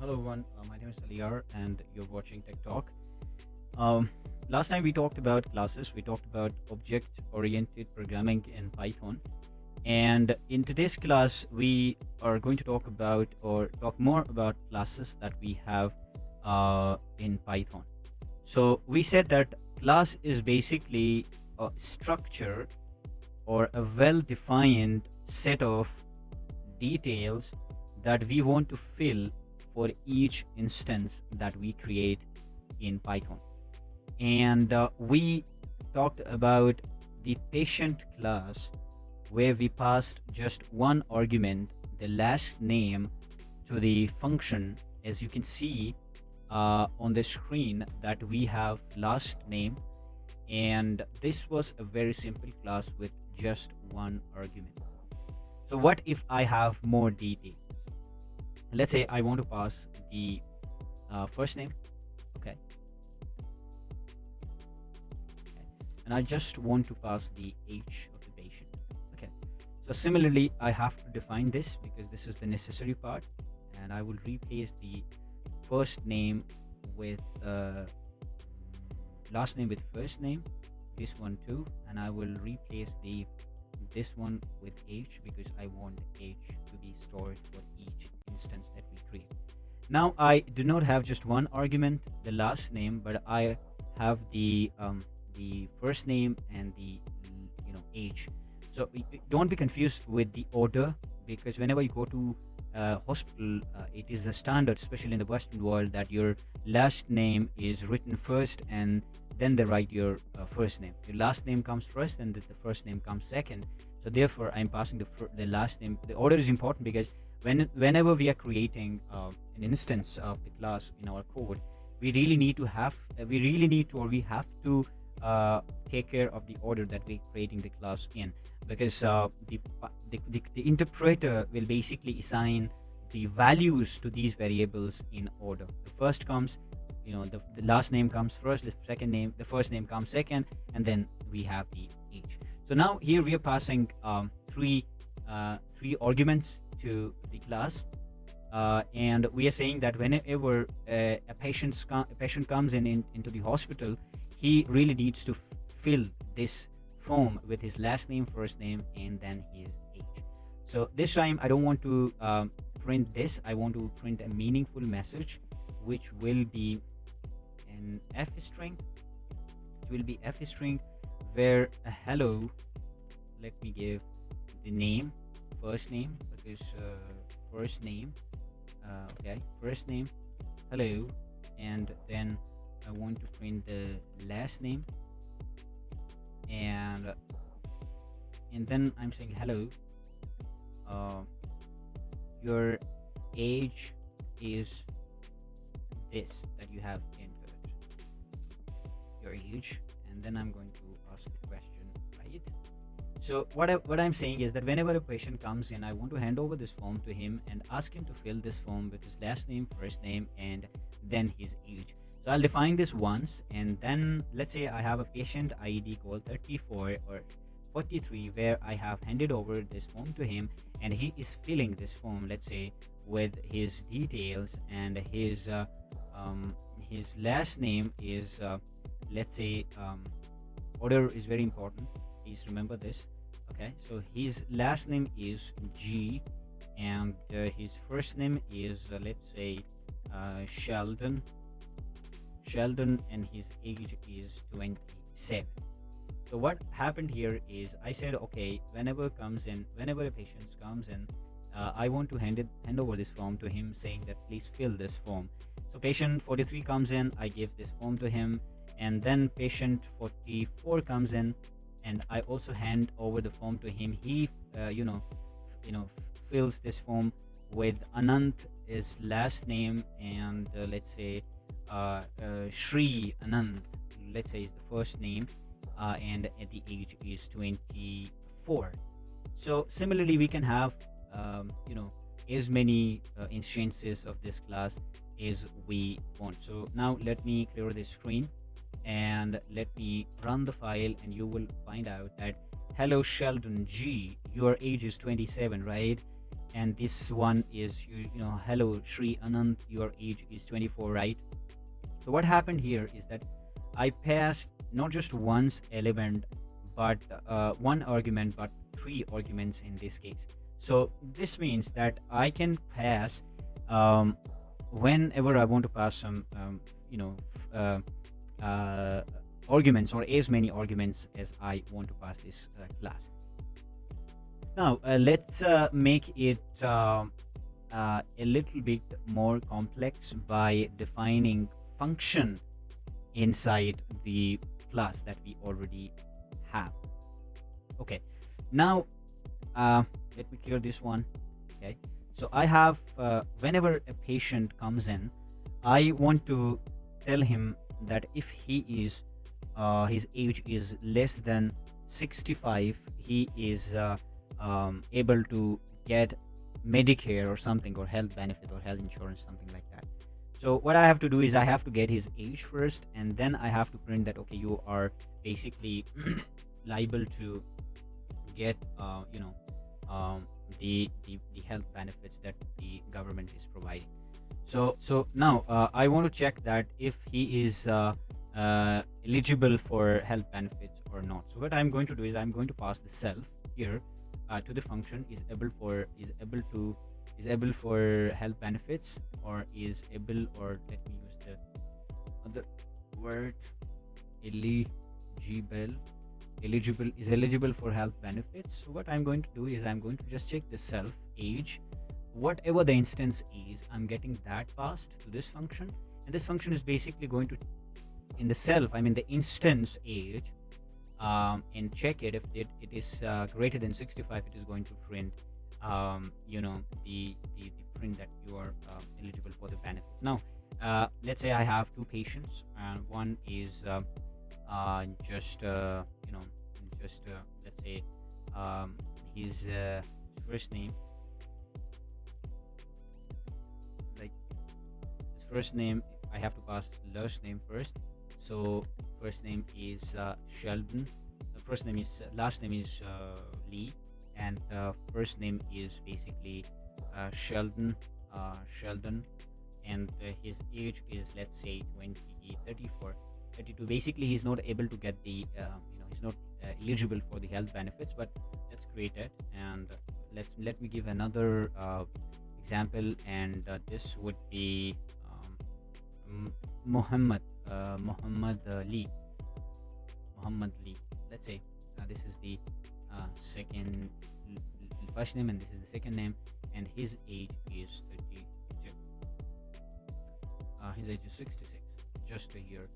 Hello everyone, my name is Aliyar and you're watching TecTalk. Um, Last time we talked about classes, we talked about object-oriented programming in Python. And in today's class, we are going to talk about or talk more about classes that we have in Python. So we said that class is basically a structure or a well-defined set of details that we want to fill for each instance that we create in Python. And we talked about the patient class where we passed just one argument, the last name, to the function. As you can see on the screen that we have last name, and this was a very simple class with just one argument. So what if I have more detail? Let's say I want to pass the first name, okay, and I just want to pass the age of the patient, okay. So similarly, I have to define this because this is the necessary part, and I will replace the first name with last name with first name, this one too, and I will replace this one with age because I want age to be stored for each instance that we create. Now I do not have just one argument, the last name, but I have the first name and the age. So don't be confused with the order, because whenever you go to hospital, it is a standard, especially in the Western world, that your last name is written first and then they write your first name. Your last name comes first and the first name comes second. So therefore I'm passing the last name. The order is important because whenever we are creating an instance of the class in our code, we have to take care of the order that we're creating the class in, because the interpreter will basically assign the values to these variables in order. The first comes, the last name comes first, the first name comes second, and then we have the age. So now here we are passing three arguments to the class, and we are saying that whenever a patient comes into the hospital, he really needs to fill this form with his last name, first name, and then his age. So this time I don't want to print this. I want to print a meaningful message, which will be an F string. It will be F string where hello, let me give the name, first name, because first name, okay, first name, hello, and then I want to print the last name, and then I'm saying hello, your age is this that you have entered, your age, and then I'm going to ask the question, right? So what I'm saying is that whenever a patient comes in, I want to hand over this form to him and ask him to fill this form with his last name, first name, and then his age. So I'll define this once, and then let's say I have a patient ID called 34 or 43 where I have handed over this form to him, and he is filling this form, let's say, with his details, and his last name is let's say, order is very important, please remember this, okay. So his last name is G, and his first name is let's say Sheldon, and his age is 27. So what happened here is I said, okay, whenever a patient comes in, I want to hand over this form to him, saying that please fill this form. So patient 43 comes in, I give this form to him, and then patient 44 comes in, and I also hand over the form to him. He fills this form with Anant, his last name, and let's say Shri Anand, let's say, is the first name, and the age is 24. So similarly, we can have as many instances of this class as we want. So now let me clear the screen and let me run the file, and you will find out that hello Sheldon G, your age is 27, right? and this one is hello Shri Anand, your age is 24, right? So what happened here is that I passed not just once element, but one argument, but three arguments in this case. So this means that I can pass um, whenever I want to pass some uh, uh, arguments, or as many arguments as I want to pass this class. Now let's make it a little bit more complex by defining function inside the class that we already have. Okay, now let me clear this one. Okay, so I have whenever a patient comes in, I want to tell him that if he is his age is less than 65, he is able to get Medicare or something, or health benefit or health insurance, something like that. So what I have to do is I have to get his age first, and then I have to print that okay, you are basically liable to get the health benefits that the government is providing. So now I want to check that if he is eligible for health benefits or not. So what I'm going to do is I'm going to pass the self here to the function is able for health benefits, or is able, or let me use the other word, eligible is eligible for health benefits. So what I'm going to do is I'm going to just check the self age, whatever the instance is, I'm getting that passed to this function, and this function is basically going to, in the self, I mean the instance age, and check it. If it is greater than 65, it is going to print the print that you are eligible for the benefits. Now let's say I have two patients, and one is just let's say his first name, like his first name, I have to pass last name first. So first name is Sheldon, first name is last name is Lee, and first name is basically Sheldon, and his age is, let's say, 34, 32. Basically he's not able to get the he's not eligible for the health benefits, but let's create it, and let me give another example, and this would be Muhammad Lee. Let's say this is the second first name, and this is the second name, and his age is 32. His age is 66, just a year.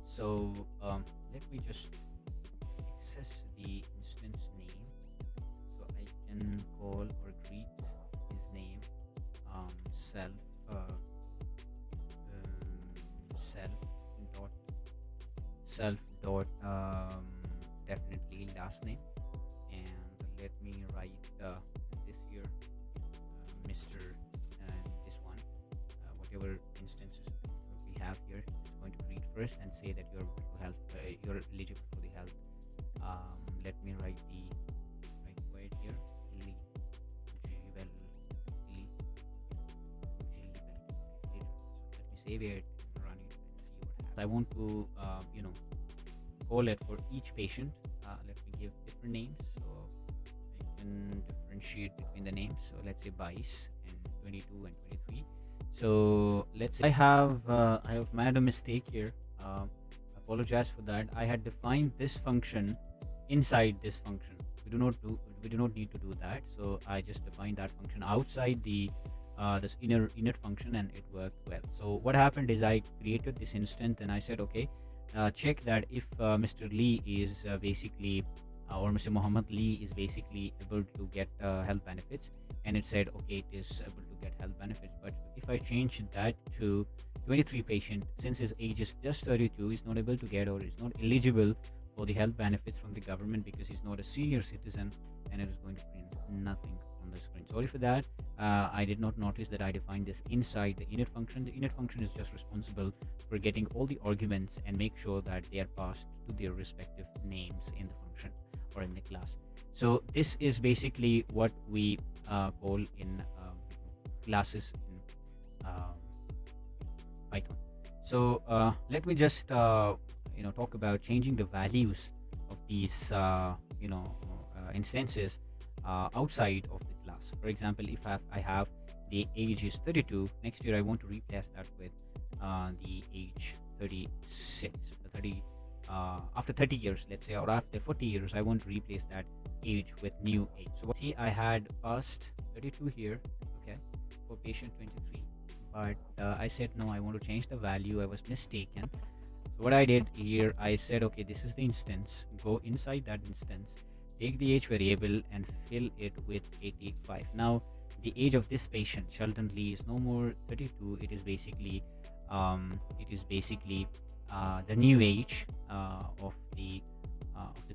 So let me just access the instance name, so I can call or greet his name self self dot definitely last name, and let me write this here Mr. and this one whatever instances we have here, it's going to greet first and say that you're you're eligible for the health. Let me write the right word here, eligible. Let me save it, run it, and see what happens. I want to call it for each patient. Let me give different names so I can differentiate between the names. So let's say Bice and 22 and 23. So let's say I have made a mistake here. Apologize for that. I had defined this function inside this function. We do not need to do that. So I just defined that function outside the this init function, and it worked well. So what happened is I created this instance, and I said okay, check that if Mr. Lee is basically or Mr. Muhammad Lee is basically able to get health benefits, and it said okay, it is able to get health benefits. But if I change that to 23 patient, since his age is just 32, he's not able to get, or is not eligible for the health benefits from the government because he's not a senior citizen, and it is going to print nothing on the screen. Sorry for that. I did not notice that I defined this inside the init function. The init function is just responsible for getting all the arguments and make sure that they are passed to their respective names in the function or in the class. So this is basically what we call in classes in Python. So let me just talk about changing the values of these instances outside of the class. For example, if I have the age is 32, next year I want to replace that with the age 36, 30 after 30 years, let's say, or after 40 years, I want to replace that age with new age. So see, I had passed 32 here, okay, for patient 23, but I said no, I want to change the value. I was mistaken. So what I did here, I said, okay, this is the instance. Go inside that instance, take the age variable and fill it with 85. Now the age of this patient, Sheldon Lee, is no more 32. It is basically the new age of the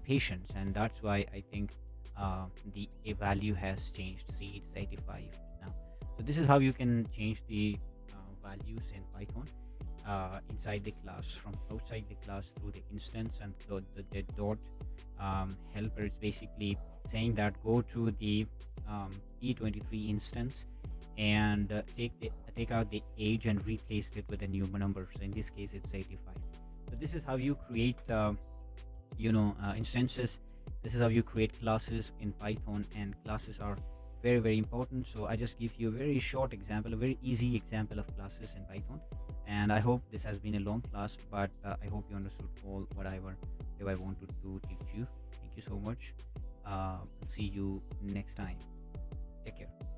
patients, and that's why I think the a value has changed. See, it's 85 now. So this is how you can change the values in Python inside the class from outside the class through the instance, and the dot helper is basically saying that go to the P23 instance and take out the age and replace it with a new number. So in this case, it's 85. So this is how you create instances. This is how you create classes in Python, and classes are very, very important. So I just give you a very short example, a very easy example of classes in Python, and I hope this has been a long class, but I hope you understood all whatever I wanted to teach you. Thank you so much. I'll see you next time. Take care.